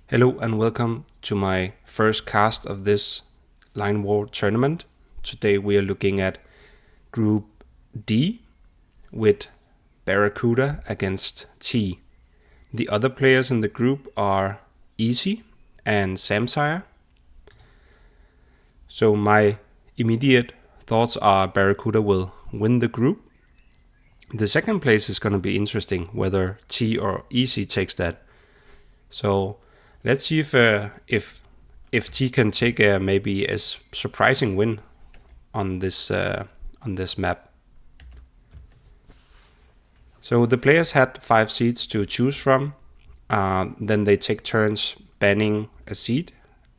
Hello and welcome to my first cast of this Line War tournament. Today we are looking at Group D with Barracuda against T. The other players in the group are Easy and Samsire. So my immediate thoughts are Barracuda will win the group. The second place is going to be interesting, whether T or Easy takes that. So let's see if T can take maybe a surprising win on this map. So the players had 5 seeds to choose from. Then they take turns banning a seed,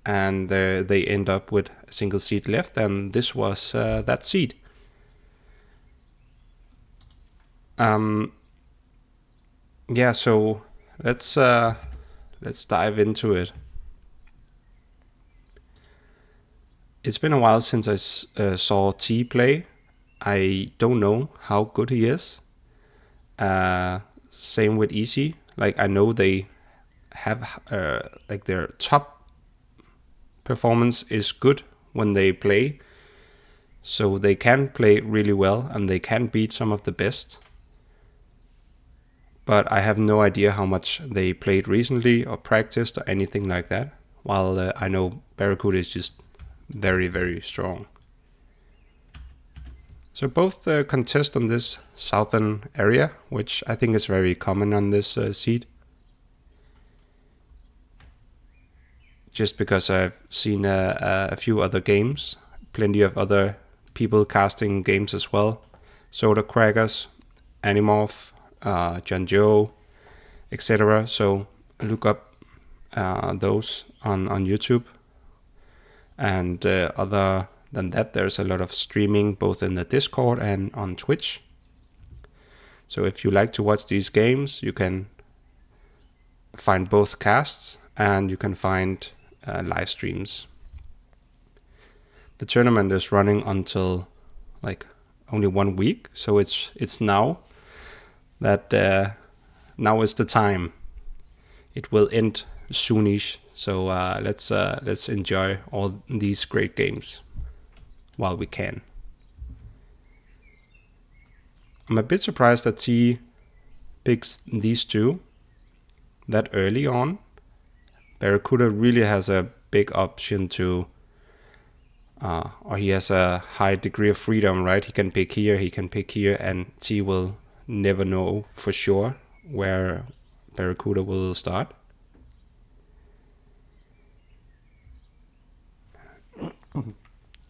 and they end up with a single seed left, and this was that seed. Yeah, so let's dive into it. It's been a while since I saw T play. I don't know how good he is. Same with Easy. Like, I know they have like their top performance is good when they play, so they can play really well and they can beat some of the best. But I have no idea how much they played recently or practiced or anything like that. While I know Barracuda is just very, very strong. So both contest on this southern area, which I think is very common on this seed. Just because I've seen a few other games, plenty of other people casting games as well. Soda Crackers, Animorph, John Joe, etc. So look up those on YouTube. And other than that, there's a lot of streaming both in the Discord and on Twitch. So if you like to watch these games, you can find both casts and you can find live streams. The tournament is running until like only 1 week, so it's now that now is the time. It will end soonish. So let's enjoy all these great games while we can. I'm a bit surprised that T picks these two that early on. Barracuda really has a big option to, or he has a high degree of freedom, right? He can pick here, and T will never know for sure where Barracuda will start.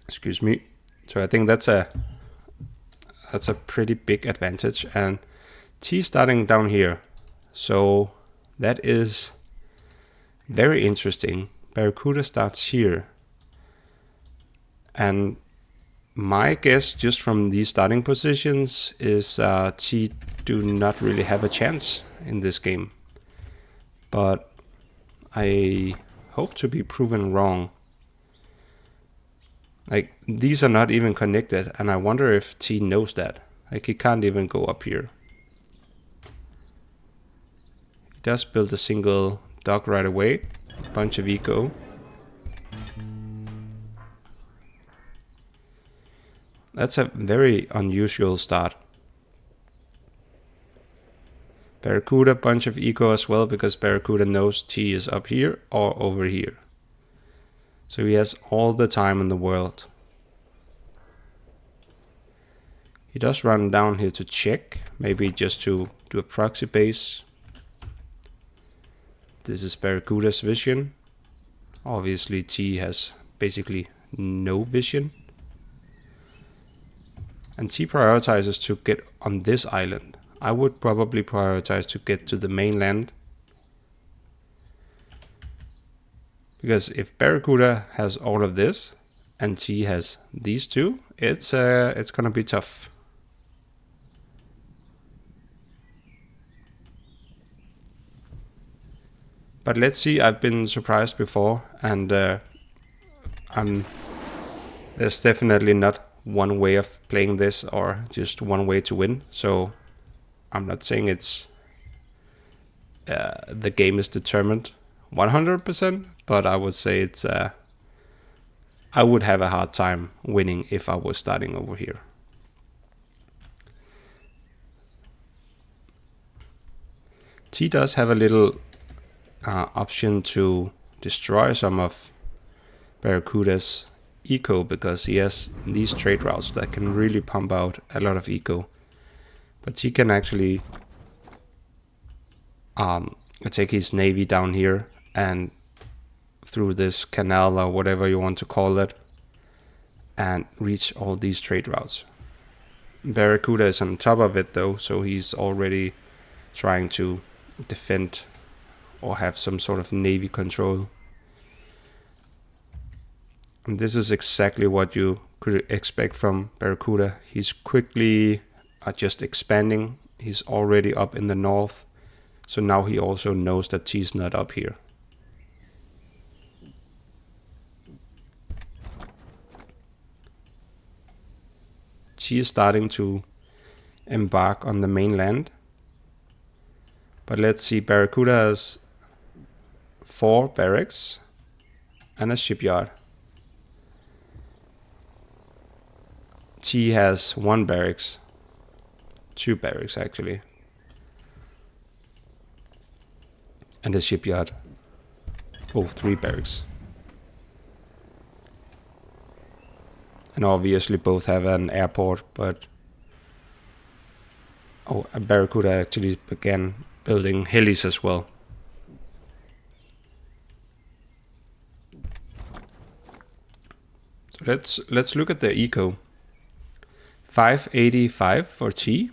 Excuse me. So I think that's a pretty big advantage, and T starting down here. So that is very interesting. Barracuda starts here. And my guess just from these starting positions is T do not really have a chance in this game. But I hope to be proven wrong. Like, these are not even connected, and I wonder if T knows that. Like, he can't even go up here. He does build a single dock right away. Bunch of eco. That's a very unusual start. Barracuda, bunch of eco as well, because Barracuda knows T is up here or over here. So he has all the time in the world. He does run down here to check, maybe just to do a proxy base. This is Barracuda's vision. Obviously T has basically no vision. And T prioritizes to get on this island. I would probably prioritize to get to the mainland. Because if Barracuda has all of this and T has these two, it's gonna be tough. But let's see. I've been surprised before, and there's definitely not one way of playing this or just one way to win. So I'm not saying it's the game is determined 100%, but I would say it's I would have a hard time winning if I was starting over here. T does have a little option to destroy some of Barracuda's eco, because he has these trade routes that can really pump out a lot of eco. But he can actually take his navy down here and through this canal or whatever you want to call it and reach all these trade routes. Barracuda is on top of it though, so he's already trying to defend or have some sort of navy control. And this is exactly what you could expect from Barracuda. He's quickly just expanding. He's already up in the north, so now he also knows that T's not up here. T is starting to embark on the mainland. But let's see, Barracuda has 4 barracks and a shipyard. T has 1 barracks, 2 barracks actually, and a shipyard. Oh, 3 barracks. And obviously both have an airport, but Barracuda actually began building helis as well. So let's look at the eco. 585 for T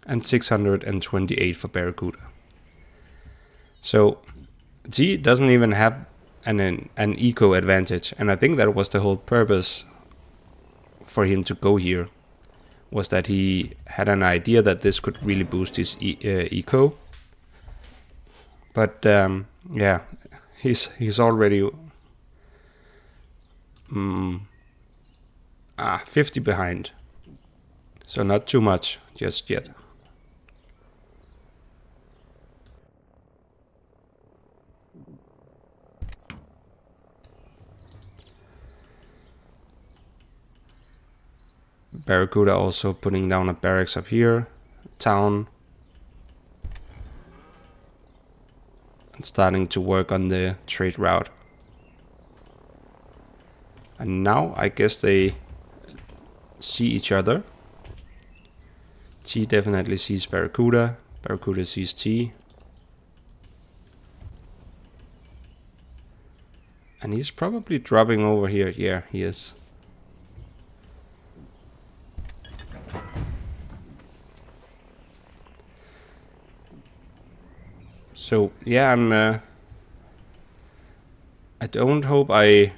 and 628 for Barracuda. So T doesn't even have an eco advantage, and I think that was the whole purpose for him to go here, was that he had an idea that this could really boost his eco. But yeah, he's already 50 behind, so not too much just yet. Barracuda also putting down a barracks up here, town, and starting to work on the trade route. And now I guess they see each other. T definitely sees Barracuda, Barracuda sees T. And he's probably dropping over here. Yeah, he is. So yeah, I don't hope I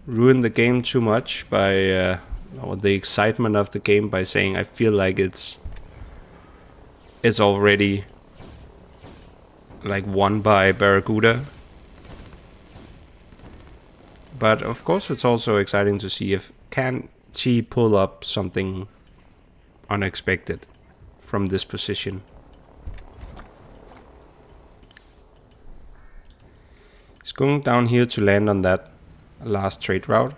ruin the game too much by or the excitement of the game by saying I feel like it's already like won by Barracuda. But of course it's also exciting to see if can T pull up something unexpected from this position. He's going down here to land on that last trade route.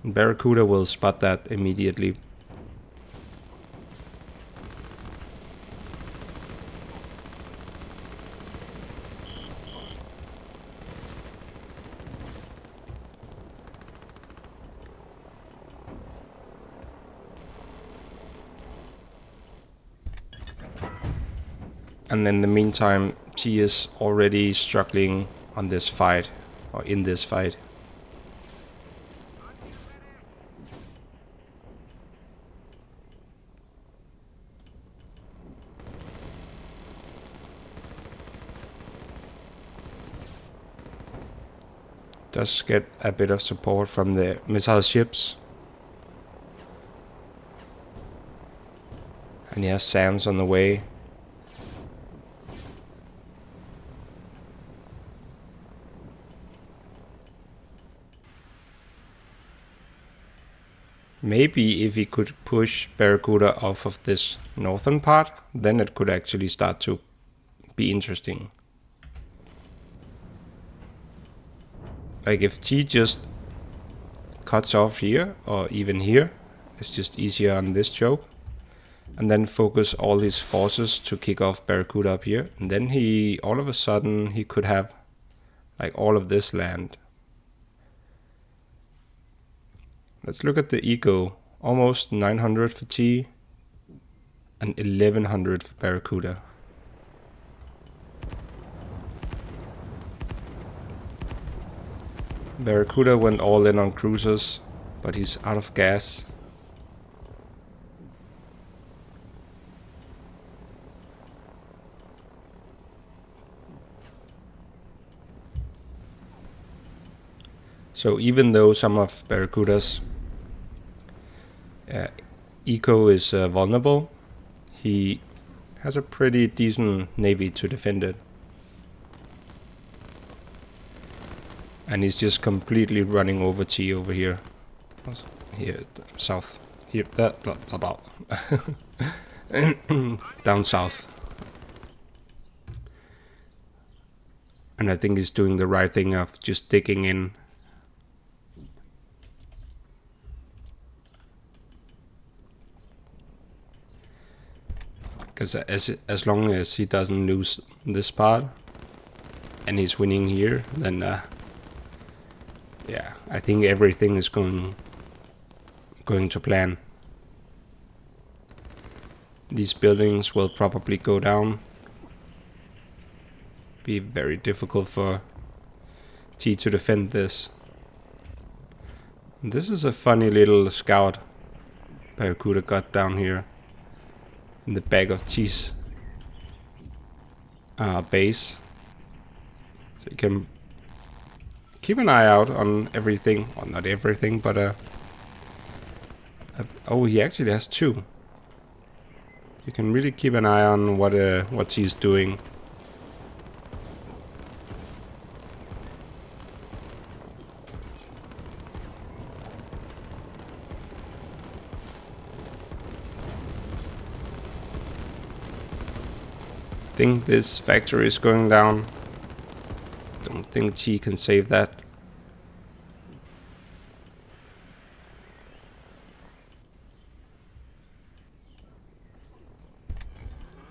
And Barracuda will spot that immediately. And in the meantime, T is already struggling on this fight, or in this fight. Does get a bit of support from the missile ships. And yeah, Sam's on the way. Maybe if he could push Barracuda off of this northern part, then it could actually start to be interesting. Like if T just cuts off here or even here, it's just easier on this choke. And then focus all his forces to kick off Barracuda up here. And then he, all of a sudden, he could have like all of this land. Let's look at the eco. Almost 900 for T and 1100 for Barracuda. Barracuda went all in on cruisers, but he's out of gas. So even though some of Barracuda's eco is vulnerable, he has a pretty decent navy to defend it. And he's just completely running over T over here. Here, south. Here, that, blah, blah, blah. Down south. And I think he's doing the right thing of just digging in. Because as long as he doesn't lose this part and he's winning here, then yeah, I think everything is going to plan. These buildings will probably go down. Be very difficult for T to defend this. This is a funny little scout Barracuda got down here in the back of T's base. So you can keep an eye out on everything. Well, not everything, but oh, he actually has two. You can really keep an eye on what he's doing. Think this factory is going down. Don't think T can save that.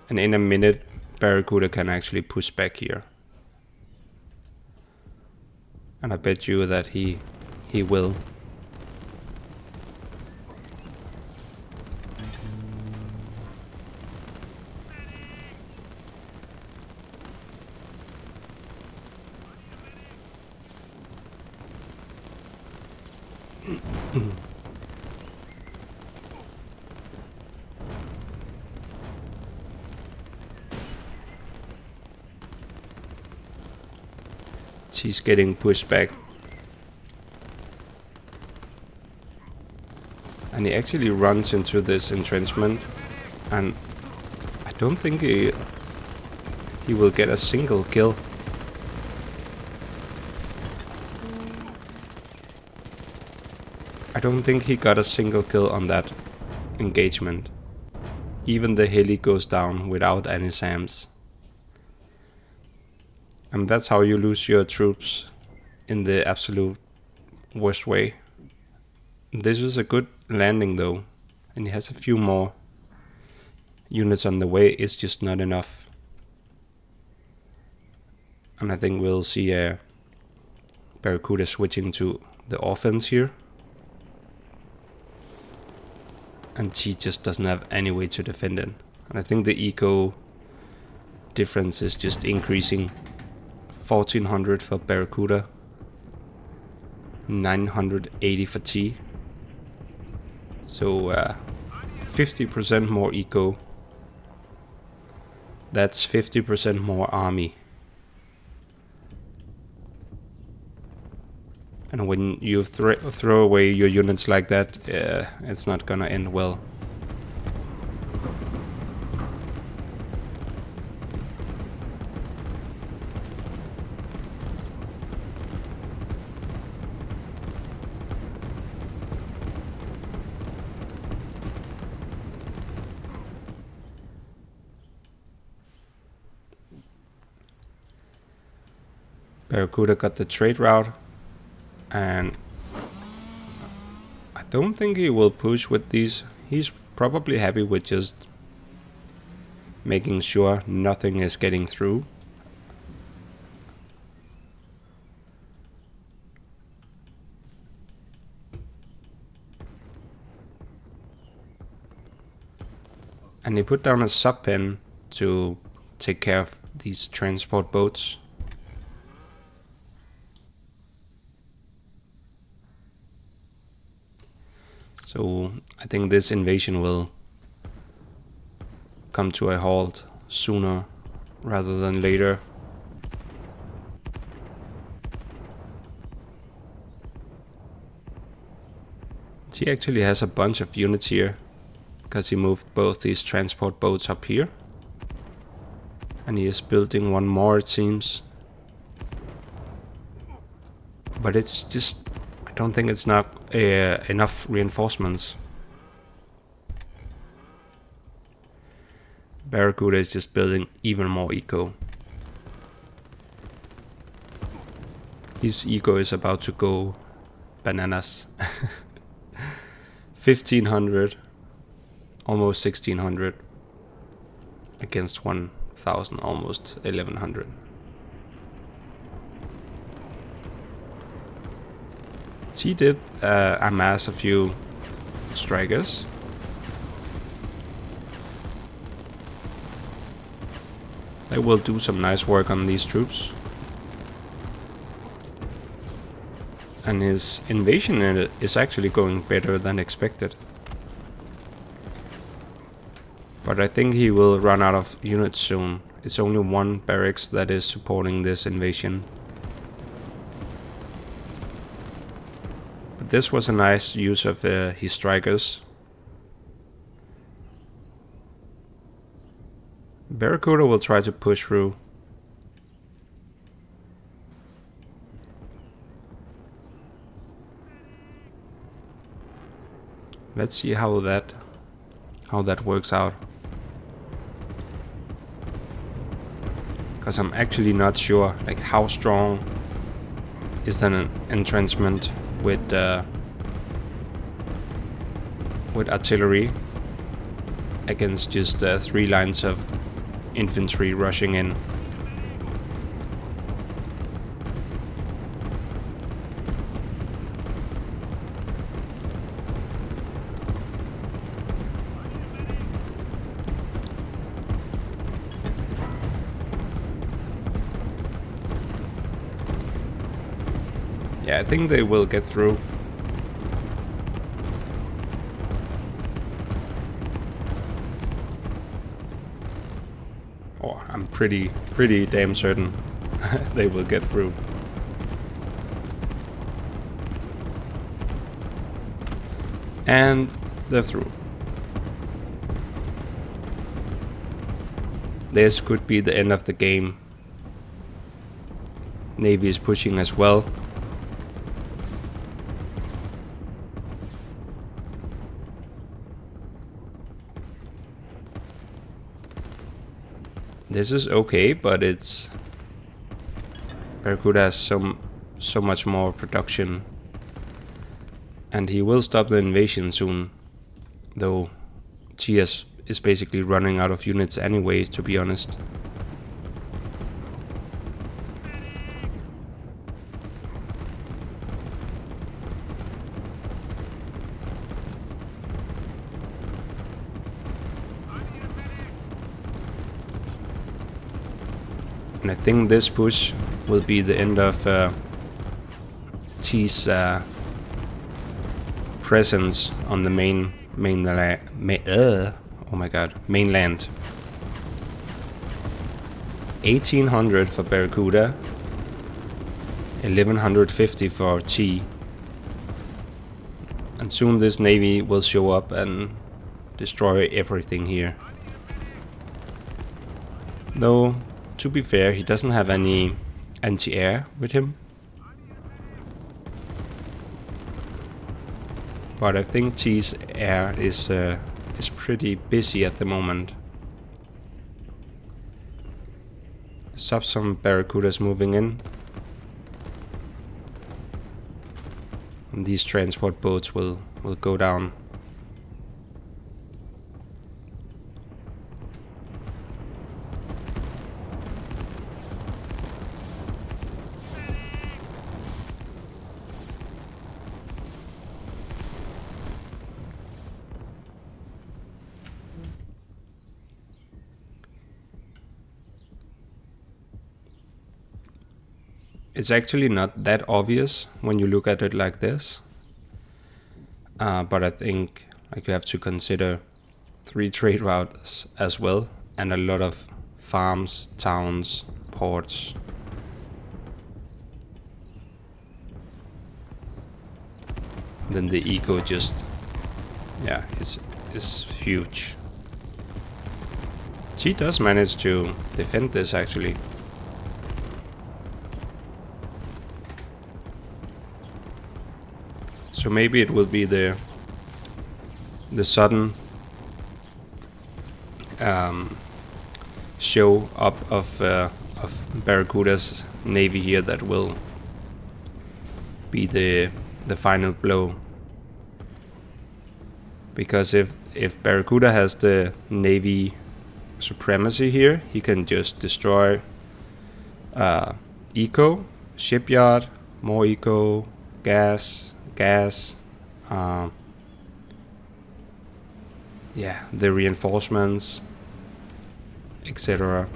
And in a minute, Barracuda can actually push back here. And I bet you that he will. He's getting pushed back. And he actually runs into this entrenchment. And I don't think he will get a single kill. I don't think he got a single kill on that engagement. Even the heli goes down without any SAMs. And that's how you lose your troops in the absolute worst way. This was a good landing though, and he has a few more units on the way. It's just not enough. And I think we'll see Barracuda switching to the offense here. And T just doesn't have any way to defend it. And I think the eco difference is just increasing. 1400 for Barracuda, 980 for T. So 50% more eco. That's 50% more army. And when you throw away your units like that, it's not gonna end well. Barracuda got the trade route, And I don't think he will push with these. He's probably happy with just making sure nothing is getting through. And he put down a sub pen to take care of these transport boats. So I think this invasion will come to a halt sooner rather than later. He actually has a bunch of units here because he moved both these transport boats up here. And he is building one more, it seems. But it's just, I don't think it's not enough reinforcements. Barracuda is just building even more eco. His ego is about to go bananas. 1500, almost 1600 against 1000, almost 1100. He did amass a few strikers. They will do some nice work on these troops. And his invasion is actually going better than expected. But I think he will run out of units soon. It's only one barracks that is supporting this invasion. But this was a nice use of his strikers. Barracuda will try to push through. Let's see how that works out. Because I'm actually not sure like how strong is an entrenchment with artillery against just 3 lines of infantry rushing in. Yeah, I think they will get through. Oh, I'm pretty damn certain they will get through. And they're through. This could be the end of the game. Navy is pushing as well. This is okay, but it's Barracuda has so much more production, and he will stop the invasion soon. Though GS is basically running out of units anyway, to be honest. And I think this push will be the end of T's presence on the mainland. Oh my god, mainland. 1800 for Barracuda, 1150 for T. And soon this navy will show up and destroy everything here. Though, to be fair, he doesn't have any anti-air with him. But I think T's air is pretty busy at the moment. Some Barracudas moving in. And these transport boats will go down. It's actually not that obvious when you look at it like this. But I think like you have to consider 3 trade routes as well, and a lot of farms, towns, ports. Then the eco just, yeah, is huge. She does manage to defend this actually. So maybe it will be the sudden show up of Barracuda's navy here that will be the final blow. Because if Barracuda has the navy supremacy here, he can just destroy eco, shipyard, more eco, gas, yeah, the reinforcements, etc.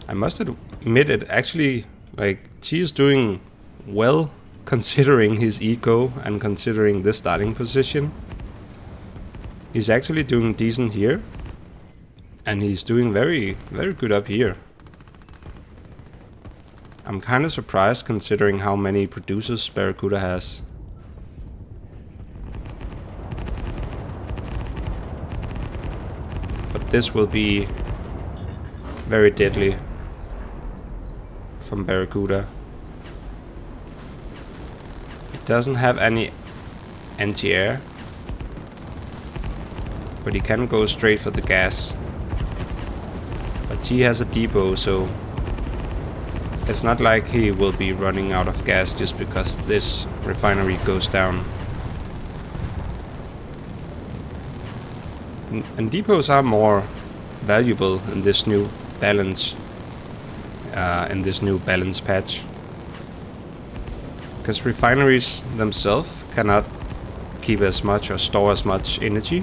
I must admit it actually, like, Chi is doing well considering his eco and considering this starting position. He's actually doing decent here. And he's doing very, very good up here. I'm kind of surprised considering how many producers Barracuda has. But this will be very deadly from Barracuda. It doesn't have any anti-air, but he can go straight for the gas. But he has a depot, so it's not like he will be running out of gas just because this refinery goes down. And depots are more valuable in this new balance, patch. Because refineries themselves cannot keep as much or store as much energy.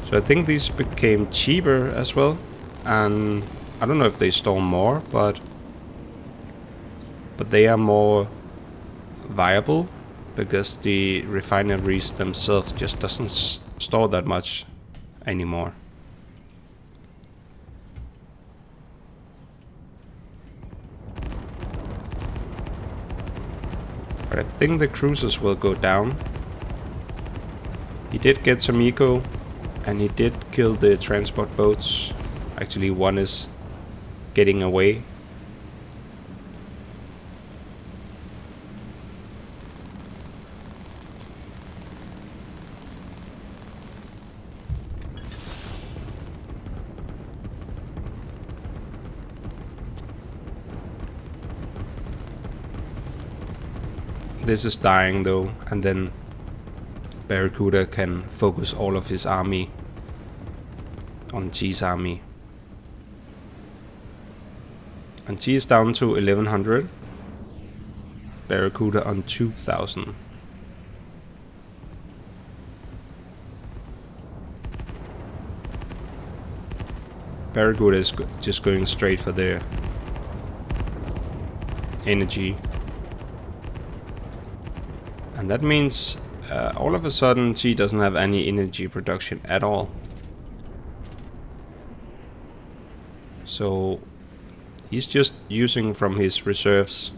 So I think these became cheaper as well. And I don't know if they store more, but they are more viable because the refineries themselves just doesn't store that much anymore. But I think the cruisers will go down. He did get some eco, and he did kill the transport boats. Actually, one is getting away. This is dying though, and then Barracuda can focus all of his army on Chi's army. And Chi is down to 1100. Barracuda on 2000. Barracuda is just going straight for the energy. And that means all of a sudden Chi doesn't have any energy production at all. So he's just using from his reserves,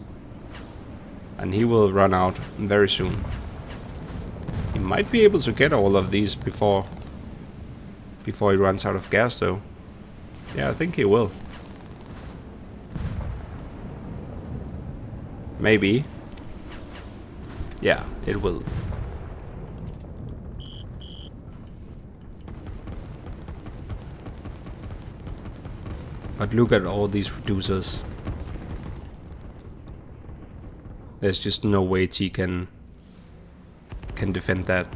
and he will run out very soon. He might be able to get all of these before he runs out of gas though. Yeah, I think he will. Maybe. Yeah, it will. But look at all these reducers. There's just no way T can defend that.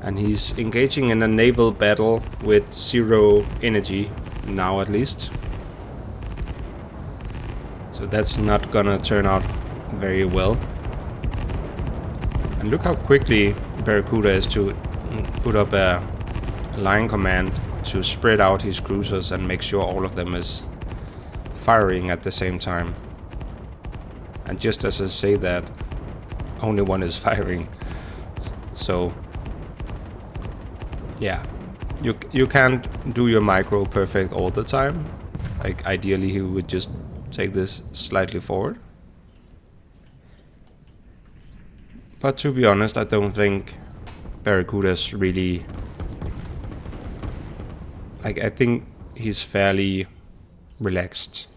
And he's engaging in a naval battle with 0 energy, now at least. So that's not gonna turn out very well. And look how quickly Barracuda is to put up a line command to spread out his cruisers and make sure all of them is firing at the same time. And just as I say that, only one is firing. So yeah, you can't do your micro perfect all the time. Like ideally he would just take this slightly forward. But to be honest, I don't think Barracuda's really... Like, I think he's fairly relaxed.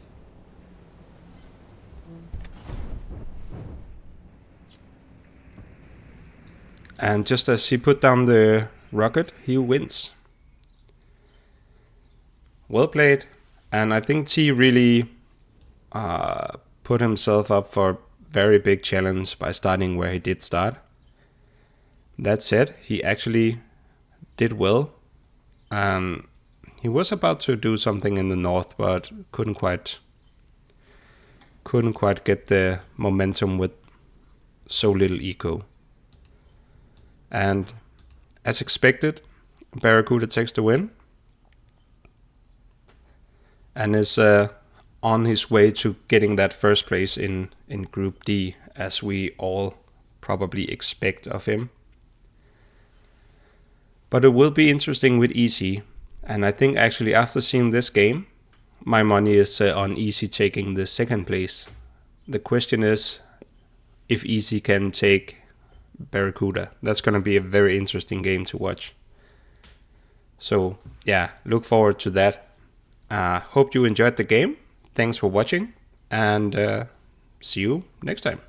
And just as he put down the rocket, he wins. Well played. And I think T really put himself up for a very big challenge by starting where he did start. That said, he actually did well. He was about to do something in the north, but couldn't quite get the momentum with so little eco. And as expected, Barracuda takes the win and is on his way to getting that first place in Group D, as we all probably expect of him. But it will be interesting with Easy, and I think actually after seeing this game, my money is on Easy taking the second place. The question is if Easy can take Barracuda. That's going to be a very interesting game to watch. So yeah, look forward to that. Hope you enjoyed the game. Thanks for watching, and see you next time.